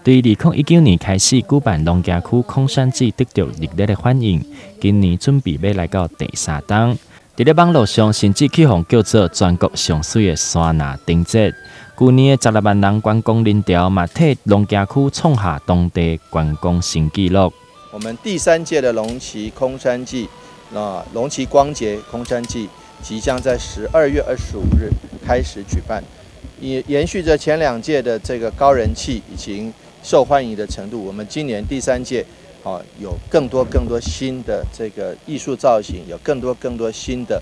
对2019年开始举办农家区空山祭得到热烈的欢迎，今年准备要来到第3档。伫咧网络上甚至起哄叫做全国上水的山拿灯节。去年的16万人观光人潮，嘛替农家区创下当地观光新纪录。我们第3届的龙旗空山祭，龙旗光节空山祭即将在12月25日开始举办，也延续着前2届的这个高人气以及受欢迎的程度。我们今年第3届，有更多新的这个艺术造型，有更多新的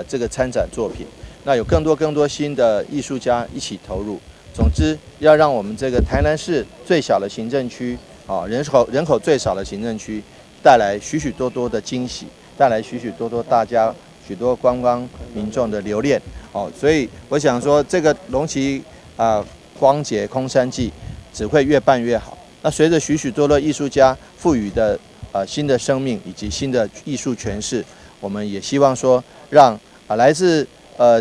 这个参展作品。那有更多新的艺术家一起投入。总之，要让我们这个台南市最小的行政区，人口最少的行政区，带来许许多多的惊喜，带来许多许多观光民众的留恋。所以我想说，这个龙旗光节空山祭只会越办越好。那随着许多的艺术家赋予的新的生命以及新的艺术诠释，我们也希望说，让来自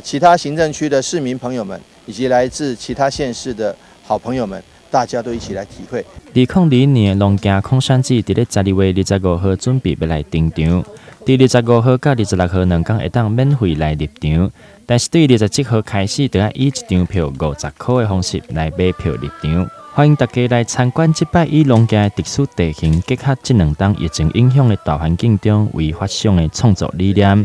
其他行政区的市民朋友们，以及来自其他县市的好朋友们，大家都一起来体会。2022年农家空山祭伫咧12月25号准备要来登场，伫25号到26号2天会当免费来入场，但是对27号开始，就要以一张票50块的方式来买票入场。欢迎大家来参观这摆以农家的特殊地形结合这2档疫情影响的大环境中为发想的创作理念，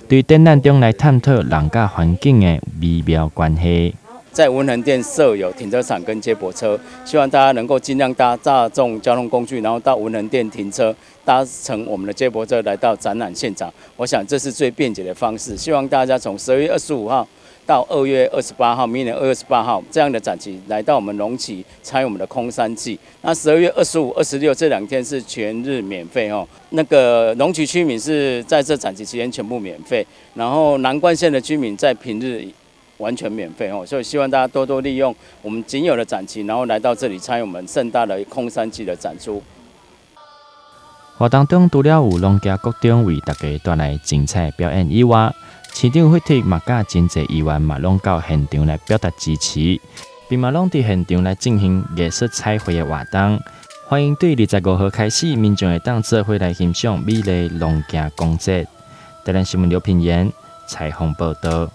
对展览中来探讨人甲环境的微妙关系。在文衡店设有停车场跟接驳车，希望大家能够尽量搭大众交通工具，然后到文衡店停车，搭乘我们的接驳车来到展览现场。我想这是最便捷的方式。希望大家从12月25号到2月28号，明年2月28号这样的展期来到我们龙旗参与我们的空山祭。那12月25、26这2天是全日免费哦。那个龙旗居民是在这展期期间全部免费，然后南关县的居民在平日完全免费哦，所以希望大家多多利用我们仅有的展期，然后来到这里参与我们盛大的空山祭的展出。活动中除了有农家各种为大家带来精彩表演以外，市长会替嘛甲真侪议员嘛拢到现场来表达支持，并嘛拢伫现场来进行艺术彩绘的活动。欢迎对25号开始，民众会当做伙来欣赏美丽农家公节。台南新闻刘品言采访报道。